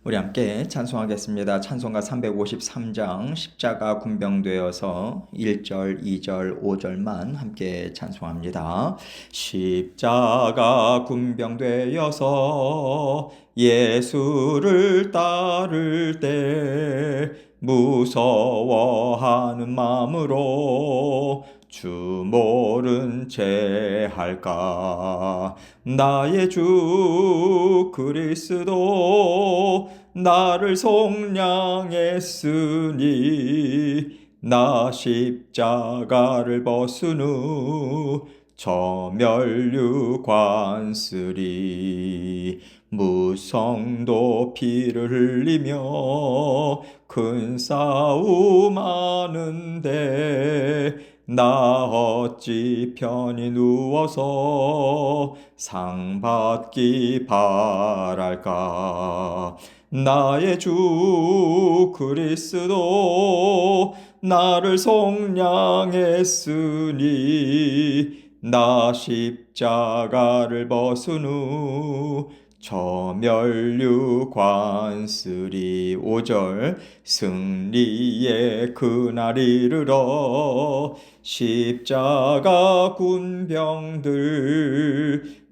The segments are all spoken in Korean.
우리 함께 찬송하겠습니다. 찬송가 353장 십자가 군병되어서 1절, 2절, 5절만 함께 찬송합니다. 십자가 군병되어서 예수를 따를 때 무서워하는 마음으로 주 모른 채 할까. 나의 주 그리스도 나를 속량했으니 나 십자가를 벗은 후 저 멸류관 쓰리. 무성도 피를 흘리며 큰 싸움 하는데 나 어찌 편히 누워서 상 받기 바랄까. 나의 주 그리스도 나를 속량했으니 나 십자가를 벗은 후 저 멸류관 쓰리. 5절 승리의 그날 이르러 십자가 군병들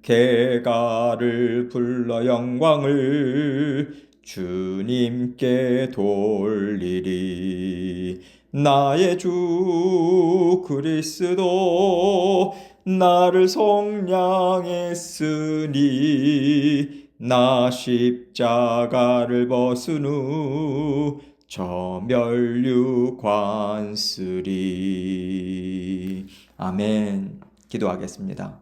개가를 불러 영광을 주님께 돌리리. 나의 주 그리스도 나를 속량했으니 나 십자가를 벗은 후 저 멸류관 쓰리. 아멘. 기도하겠습니다.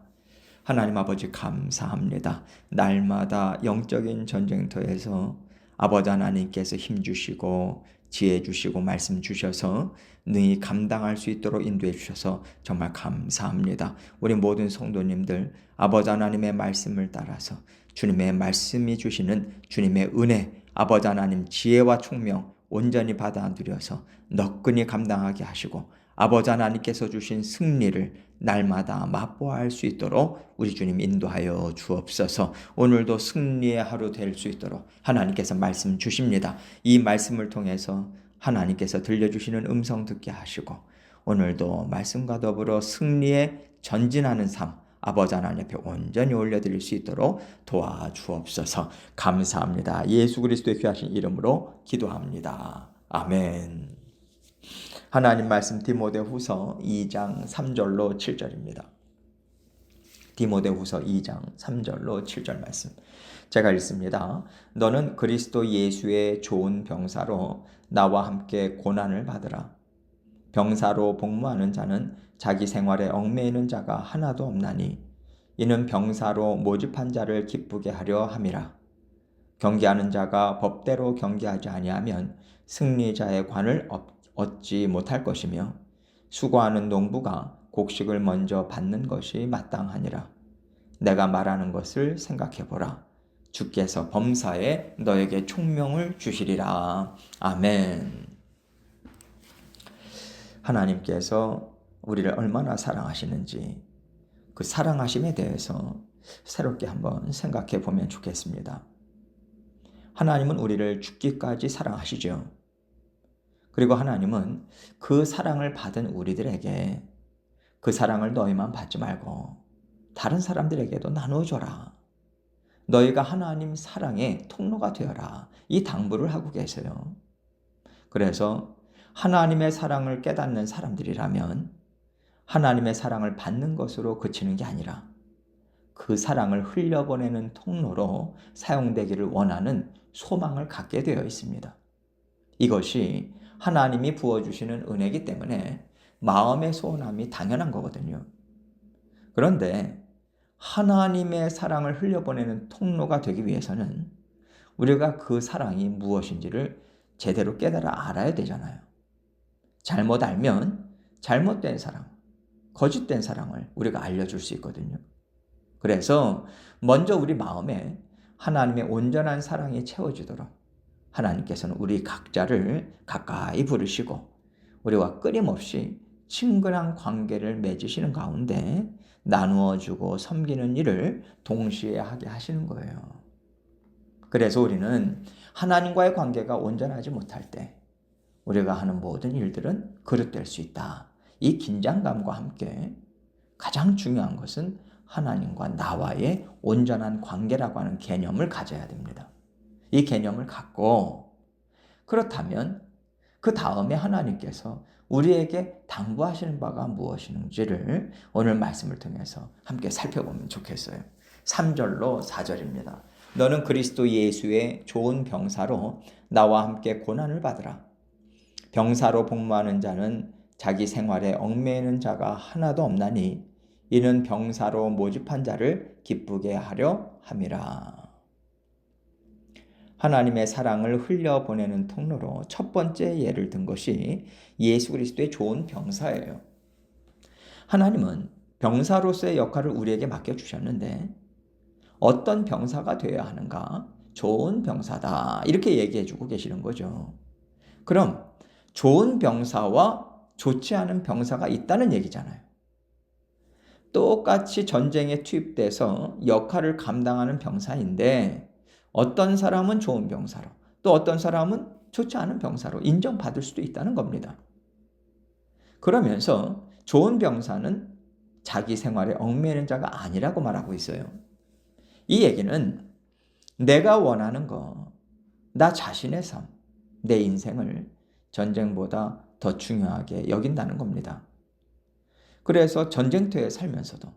하나님 아버지 감사합니다. 날마다 영적인 전쟁터에서 아버지 하나님께서 힘주시고 지혜 주시고 말씀 주셔서 능히 감당할 수 있도록 인도해 주셔서 정말 감사합니다. 우리 모든 성도님들 아버지 하나님의 말씀을 따라서 주님의 말씀이 주시는 주님의 은혜, 아버지 하나님 지혜와 총명 온전히 받아들여서 너끈히 감당하게 하시고 아버지 하나님께서 주신 승리를 날마다 맛보아할 수 있도록 우리 주님 인도하여 주옵소서. 오늘도 승리의 하루 될 수 있도록 하나님께서 말씀 주십니다. 이 말씀을 통해서 하나님께서 들려주시는 음성 듣게 하시고 오늘도 말씀과 더불어 승리에 전진하는 삶 아버지 하나님 앞에 온전히 올려드릴 수 있도록 도와주옵소서. 감사합니다. 예수 그리스도의 귀하신 이름으로 기도합니다. 아멘. 하나님 말씀 디모데후서 2장 3절로 7절입니다. 디모데후서 2장 3절로 7절 말씀 제가 읽습니다. 너는 그리스도 예수의 좋은 병사로 나와 함께 고난을 받으라. 병사로 복무하는 자는 자기 생활에 얽매이는 자가 하나도 없나니 이는 병사로 모집한 자를 기쁘게 하려 함이라. 경계하는 자가 법대로 경계하지 아니하면 승리자의 관을 얻지 못할 것이며 수고하는 농부가 곡식을 먼저 받는 것이 마땅하니라. 내가 말하는 것을 생각해보라. 주께서 범사에 너에게 총명을 주시리라. 아멘. 하나님께서 우리를 얼마나 사랑하시는지 그 사랑하심에 대해서 새롭게 한번 생각해 보면 좋겠습니다. 하나님은 우리를 죽기까지 사랑하시죠. 그리고 하나님은 그 사랑을 받은 우리들에게 그 사랑을 너희만 받지 말고 다른 사람들에게도 나눠줘라. 너희가 하나님 사랑의 통로가 되어라. 이 당부를 하고 계세요. 그래서 하나님의 사랑을 깨닫는 사람들이라면 하나님의 사랑을 받는 것으로 그치는 게 아니라 그 사랑을 흘려보내는 통로로 사용되기를 원하는 소망을 갖게 되어 있습니다. 이것이 하나님이 부어주시는 은혜이기 때문에 마음의 소원함이 당연한 거거든요. 그런데 하나님의 사랑을 흘려보내는 통로가 되기 위해서는 우리가 그 사랑이 무엇인지를 제대로 깨달아 알아야 되잖아요. 잘못 알면 잘못된 사랑, 거짓된 사랑을 우리가 알려줄 수 있거든요. 그래서 먼저 우리 마음에 하나님의 온전한 사랑이 채워지도록 하나님께서는 우리 각자를 가까이 부르시고 우리와 끊임없이 친근한 관계를 맺으시는 가운데 나누어 주고 섬기는 일을 동시에 하게 하시는 거예요. 그래서 우리는 하나님과의 관계가 온전하지 못할 때 우리가 하는 모든 일들은 거짓될 수 있다. 이 긴장감과 함께 가장 중요한 것은 하나님과 나와의 온전한 관계라고 하는 개념을 가져야 됩니다. 이 개념을 갖고 그렇다면 그 다음에 하나님께서 우리에게 당부하시는 바가 무엇인지를 오늘 말씀을 통해서 함께 살펴보면 좋겠어요. 3절로 4절입니다. 너는 그리스도 예수의 좋은 병사로 나와 함께 고난을 받으라. 병사로 복무하는 자는 자기 생활에 얽매이는 자가 하나도 없나니 이는 병사로 모집한 자를 기쁘게 하려 함이라. 하나님의 사랑을 흘려보내는 통로로 첫 번째 예를 든 것이 예수 그리스도의 좋은 병사예요. 하나님은 병사로서의 역할을 우리에게 맡겨주셨는데 어떤 병사가 되어야 하는가? 좋은 병사다. 이렇게 얘기해주고 계시는 거죠. 그럼 좋은 병사와 좋지 않은 병사가 있다는 얘기잖아요. 똑같이 전쟁에 투입돼서 역할을 감당하는 병사인데 어떤 사람은 좋은 병사로 또 어떤 사람은 좋지 않은 병사로 인정받을 수도 있다는 겁니다. 그러면서 좋은 병사는 자기 생활에 얽매이는 자가 아니라고 말하고 있어요. 이 얘기는 내가 원하는 거, 나 자신의 삶, 내 인생을 전쟁보다 더 중요하게 여긴다는 겁니다. 그래서 전쟁터에 살면서도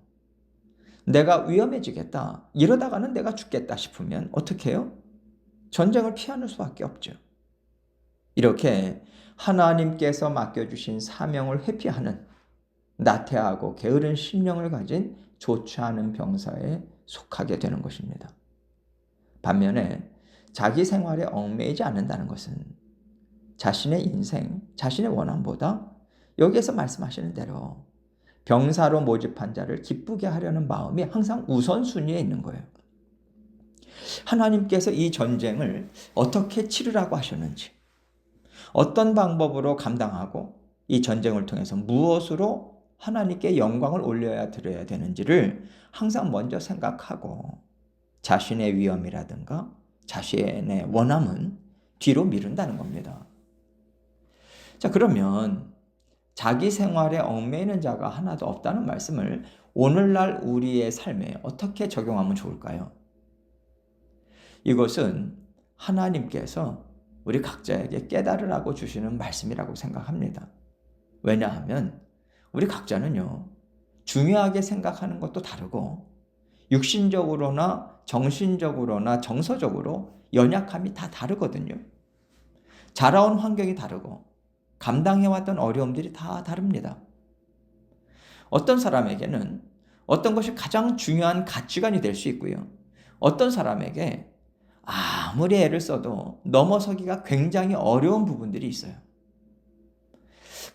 내가 위험해지겠다, 이러다가는 내가 죽겠다 싶으면 어떻게 해요? 전쟁을 피하는 수밖에 없죠. 이렇게 하나님께서 맡겨주신 사명을 회피하는 나태하고 게으른 심령을 가진 좋지 않은 병사에 속하게 되는 것입니다. 반면에 자기 생활에 얽매이지 않는다는 것은 자신의 인생, 자신의 원함보다 여기에서 말씀하시는 대로 병사로 모집한 자를 기쁘게 하려는 마음이 항상 우선순위에 있는 거예요. 하나님께서 이 전쟁을 어떻게 치르라고 하셨는지, 어떤 방법으로 감당하고 이 전쟁을 통해서 무엇으로 하나님께 영광을 올려야 드려야 되는지를 항상 먼저 생각하고 자신의 위험이라든가 자신의 원함은 뒤로 미룬다는 겁니다. 자, 그러면 자기 생활에 얽매이는 자가 하나도 없다는 말씀을 오늘날 우리의 삶에 어떻게 적용하면 좋을까요? 이것은 하나님께서 우리 각자에게 깨달으라고 주시는 말씀이라고 생각합니다. 왜냐하면 우리 각자는요, 중요하게 생각하는 것도 다르고 육신적으로나 정신적으로나 정서적으로 연약함이 다 다르거든요. 자라온 환경이 다르고 감당해왔던 어려움들이 다 다릅니다. 어떤 사람에게는 어떤 것이 가장 중요한 가치관이 될 수 있고요. 어떤 사람에게 아무리 애를 써도 넘어서기가 굉장히 어려운 부분들이 있어요.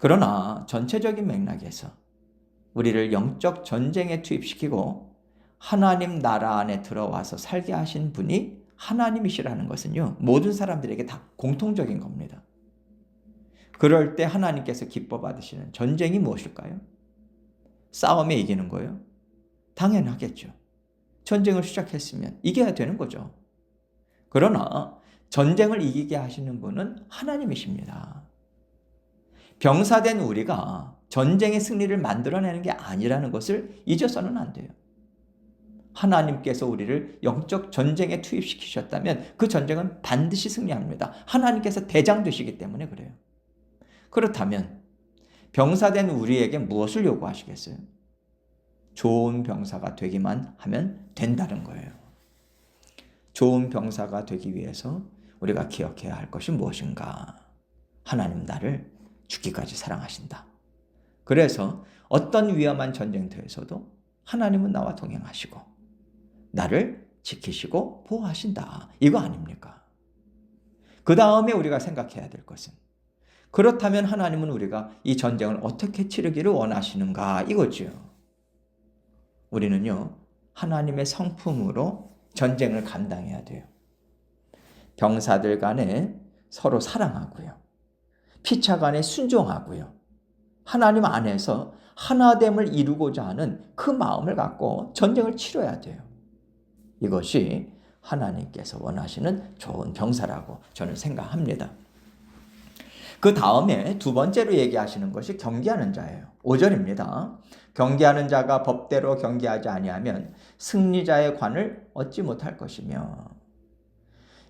그러나 전체적인 맥락에서 우리를 영적 전쟁에 투입시키고 하나님 나라 안에 들어와서 살게 하신 분이 하나님이시라는 것은요, 모든 사람들에게 다 공통적인 겁니다. 그럴 때 하나님께서 기뻐 받으시는 전쟁이 무엇일까요? 싸움에 이기는 거예요? 당연하겠죠. 전쟁을 시작했으면 이겨야 되는 거죠. 그러나 전쟁을 이기게 하시는 분은 하나님이십니다. 병사된 우리가 전쟁의 승리를 만들어내는 게 아니라는 것을 잊어서는 안 돼요. 하나님께서 우리를 영적 전쟁에 투입시키셨다면 그 전쟁은 반드시 승리합니다. 하나님께서 대장 되시기 때문에 그래요. 그렇다면 병사된 우리에게 무엇을 요구하시겠어요? 좋은 병사가 되기만 하면 된다는 거예요. 좋은 병사가 되기 위해서 우리가 기억해야 할 것이 무엇인가? 하나님 나를 죽기까지 사랑하신다. 그래서 어떤 위험한 전쟁터에서도 하나님은 나와 동행하시고 나를 지키시고 보호하신다. 이거 아닙니까? 그 다음에 우리가 생각해야 될 것은 그렇다면 하나님은 우리가 이 전쟁을 어떻게 치르기를 원하시는가 이거죠. 우리는요, 하나님의 성품으로 전쟁을 감당해야 돼요. 병사들 간에 서로 사랑하고요. 피차 간에 순종하고요. 하나님 안에서 하나됨을 이루고자 하는 그 마음을 갖고 전쟁을 치러야 돼요. 이것이 하나님께서 원하시는 좋은 병사라고 저는 생각합니다. 그 다음에 두 번째로 얘기하시는 것이 경계하는 자예요. 5절입니다. 경계하는 자가 법대로 경계하지 아니하면 승리자의 관을 얻지 못할 것이며,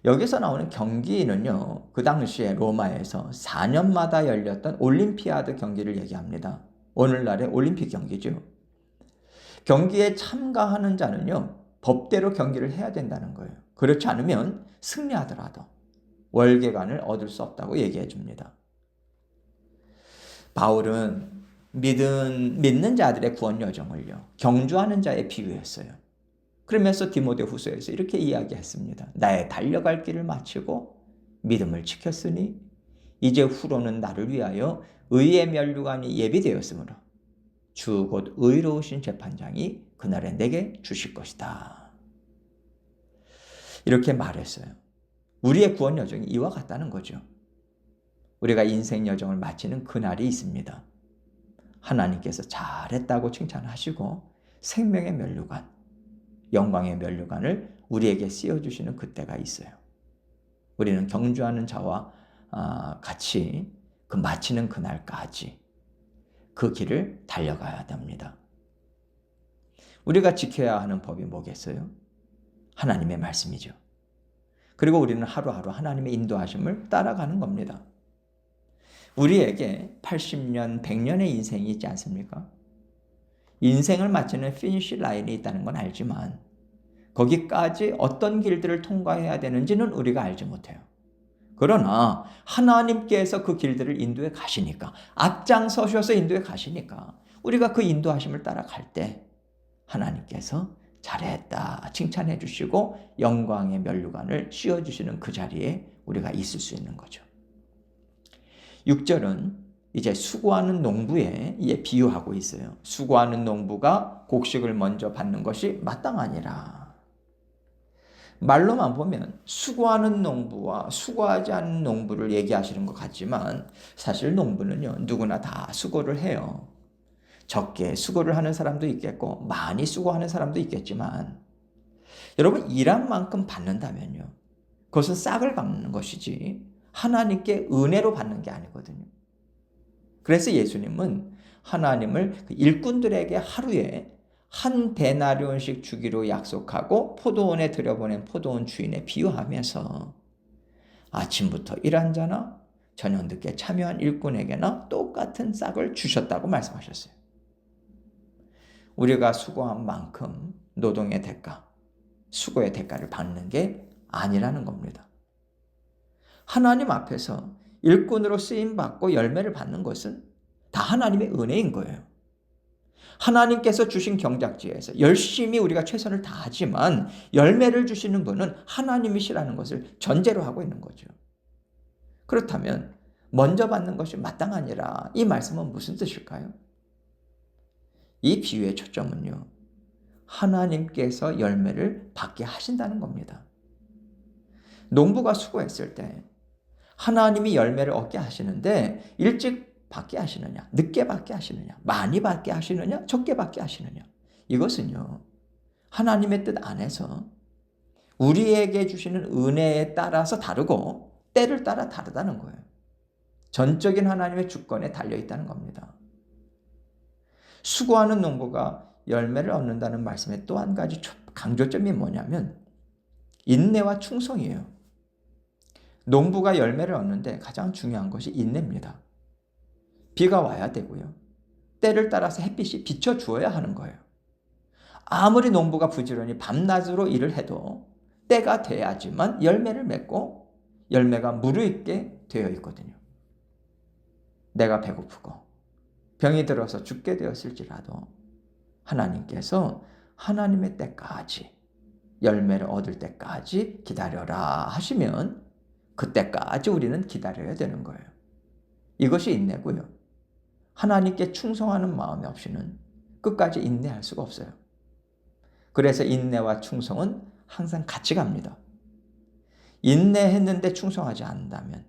여기서 나오는 경기는요, 그 당시에 로마에서 4년마다 열렸던 올림피아드 경기를 얘기합니다. 오늘날의 올림픽 경기죠. 경기에 참가하는 자는요, 법대로 경기를 해야 된다는 거예요. 그렇지 않으면 승리하더라도 월계관을 얻을 수 없다고 얘기해 줍니다. 바울은 믿는 자들의 구원 여정을요, 경주하는 자에 비유했어요. 그러면서 디모데후서에서 이렇게 이야기했습니다. 나의 달려갈 길을 마치고 믿음을 지켰으니 이제 후로는 나를 위하여 의의 면류관이 예비되었으므로 주 곧 의로우신 재판장이 그날에 내게 주실 것이다. 이렇게 말했어요. 우리의 구원 여정이 이와 같다는 거죠. 우리가 인생 여정을 마치는 그날이 있습니다. 하나님께서 잘했다고 칭찬하시고 생명의 면류관, 영광의 면류관을 우리에게 씌워주시는 그때가 있어요. 우리는 경주하는 자와 같이 그 마치는 그날까지 그 길을 달려가야 됩니다. 우리가 지켜야 하는 법이 뭐겠어요? 하나님의 말씀이죠. 그리고 우리는 하루하루 하나님의 인도하심을 따라가는 겁니다. 우리에게 80년, 100년의 인생이 있지 않습니까? 인생을 마치는 피니시 라인이 있다는 건 알지만 거기까지 어떤 길들을 통과해야 되는지는 우리가 알지 못해요. 그러나 하나님께서 그 길들을 인도해 가시니까, 앞장서셔서 인도해 가시니까 우리가 그 인도하심을 따라갈 때 하나님께서 잘했다 칭찬해 주시고 영광의 면류관을 씌워주시는 그 자리에 우리가 있을 수 있는 거죠. 6절은 이제 수고하는 농부에 비유하고 있어요. 수고하는 농부가 곡식을 먼저 받는 것이 마땅하니라. 말로만 보면 수고하는 농부와 수고하지 않는 농부를 얘기하시는 것 같지만 사실 농부는요, 누구나 다 수고를 해요. 적게 수고를 하는 사람도 있겠고 많이 수고하는 사람도 있겠지만, 여러분 일한 만큼 받는다면요, 그것은 싹을 밟는 것이지 하나님께 은혜로 받는 게 아니거든요. 그래서 예수님은 하나님을 일꾼들에게 하루에 한 데나리온씩 주기로 약속하고 포도원에 들여보낸 포도원 주인에 비유하면서 아침부터 일한 자나 저녁 늦게 참여한 일꾼에게나 똑같은 싹을 주셨다고 말씀하셨어요. 우리가 수고한 만큼 노동의 대가, 수고의 대가를 받는 게 아니라는 겁니다. 하나님 앞에서 일꾼으로 쓰임받고 열매를 받는 것은 다 하나님의 은혜인 거예요. 하나님께서 주신 경작지에서 열심히 우리가 최선을 다하지만 열매를 주시는 분은 하나님이시라는 것을 전제로 하고 있는 거죠. 그렇다면 먼저 받는 것이 마땅하니라, 이 말씀은 무슨 뜻일까요? 이 비유의 초점은요, 하나님께서 열매를 받게 하신다는 겁니다. 농부가 수고했을 때 하나님이 열매를 얻게 하시는데 일찍 받게 하시느냐, 늦게 받게 하시느냐, 많이 받게 하시느냐, 적게 받게 하시느냐, 이것은요 하나님의 뜻 안에서 우리에게 주시는 은혜에 따라서 다르고 때를 따라 다르다는 거예요. 전적인 하나님의 주권에 달려있다는 겁니다. 수고하는 농부가 열매를 얻는다는 말씀의 또 한 가지 강조점이 뭐냐면 인내와 충성이에요. 농부가 열매를 얻는데 가장 중요한 것이 인내입니다. 비가 와야 되고요, 때를 따라서 햇빛이 비춰주어야 하는 거예요. 아무리 농부가 부지런히 밤낮으로 일을 해도 때가 돼야지만 열매를 맺고 열매가 무르익게 되어 있거든요. 내가 배고프고 병이 들어서 죽게 되었을지라도 하나님께서 하나님의 때까지, 열매를 얻을 때까지 기다려라 하시면 그때까지 우리는 기다려야 되는 거예요. 이것이 인내고요, 하나님께 충성하는 마음이 없이는 끝까지 인내할 수가 없어요. 그래서 인내와 충성은 항상 같이 갑니다. 인내했는데 충성하지 않는다면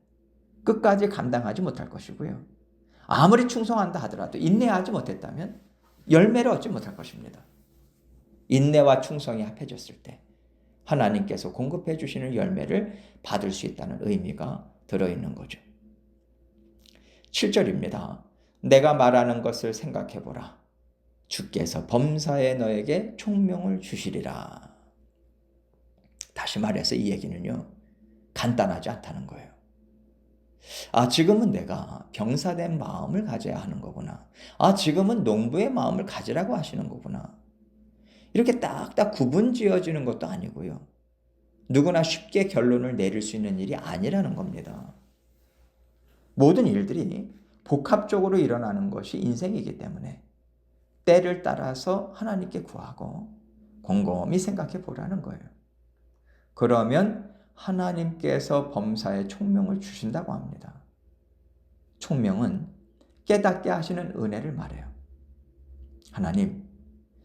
끝까지 감당하지 못할 것이고요, 아무리 충성한다 하더라도 인내하지 못했다면 열매를 얻지 못할 것입니다. 인내와 충성이 합해졌을 때 하나님께서 공급해 주시는 열매를 받을 수 있다는 의미가 들어있는 거죠. 7절입니다. 내가 말하는 것을 생각해 보라. 주께서 범사에 너에게 총명을 주시리라. 다시 말해서 이 얘기는요, 간단하지 않다는 거예요. 지금은 내가 병사된 마음을 가져야 하는 거구나. 지금은 농부의 마음을 가지라고 하시는 거구나. 이렇게 딱딱 구분 지어지는 것도 아니고요. 누구나 쉽게 결론을 내릴 수 있는 일이 아니라는 겁니다. 모든 일들이 복합적으로 일어나는 것이 인생이기 때문에 때를 따라서 하나님께 구하고 곰곰이 생각해 보라는 거예요. 그러면 하나님께서 범사에 총명을 주신다고 합니다. 총명은 깨닫게 하시는 은혜를 말해요. 하나님,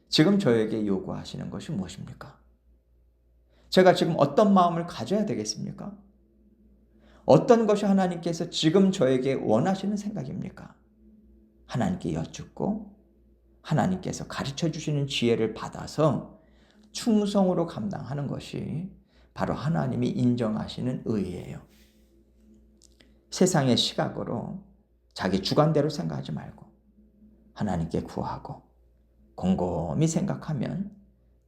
지금 저에게 요구하시는 것이 무엇입니까? 제가 지금 어떤 마음을 가져야 되겠습니까? 어떤 것이 하나님께서 지금 저에게 원하시는 생각입니까? 하나님께 여쭙고 하나님께서 가르쳐 주시는 지혜를 받아서 충성으로 감당하는 것이 바로 하나님이 인정하시는 의예요. 세상의 시각으로 자기 주관대로 생각하지 말고 하나님께 구하고 곰곰이 생각하면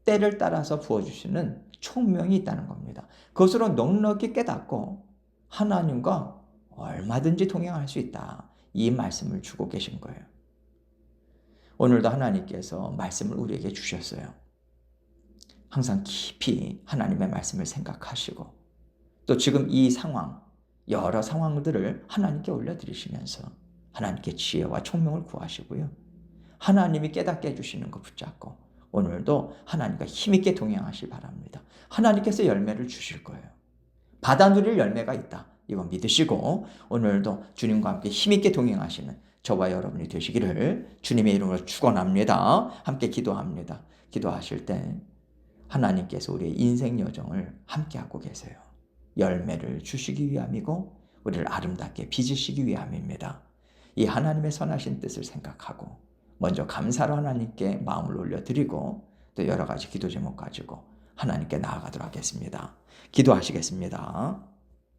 때를 따라서 부어주시는 총명이 있다는 겁니다. 그것으로 넉넉히 깨닫고 하나님과 얼마든지 동행할 수 있다. 이 말씀을 주고 계신 거예요. 오늘도 하나님께서 말씀을 우리에게 주셨어요. 항상 깊이 하나님의 말씀을 생각하시고 또 지금 이 상황, 여러 상황들을 하나님께 올려드리시면서 하나님께 지혜와 총명을 구하시고요. 하나님이 깨닫게 해주시는 거 붙잡고 오늘도 하나님과 힘있게 동행하시기 바랍니다. 하나님께서 열매를 주실 거예요. 받아 누릴 열매가 있다. 이건 믿으시고 오늘도 주님과 함께 힘있게 동행하시는 저와 여러분이 되시기를 주님의 이름으로 축원합니다. 함께 기도합니다. 기도하실 때 하나님께서 우리의 인생 여정을 함께하고 계세요. 열매를 주시기 위함이고 우리를 아름답게 빚으시기 위함입니다. 이 하나님의 선하신 뜻을 생각하고 먼저 감사로 하나님께 마음을 올려드리고 또 여러 가지 기도 제목 가지고 하나님께 나아가도록 하겠습니다. 기도하시겠습니다.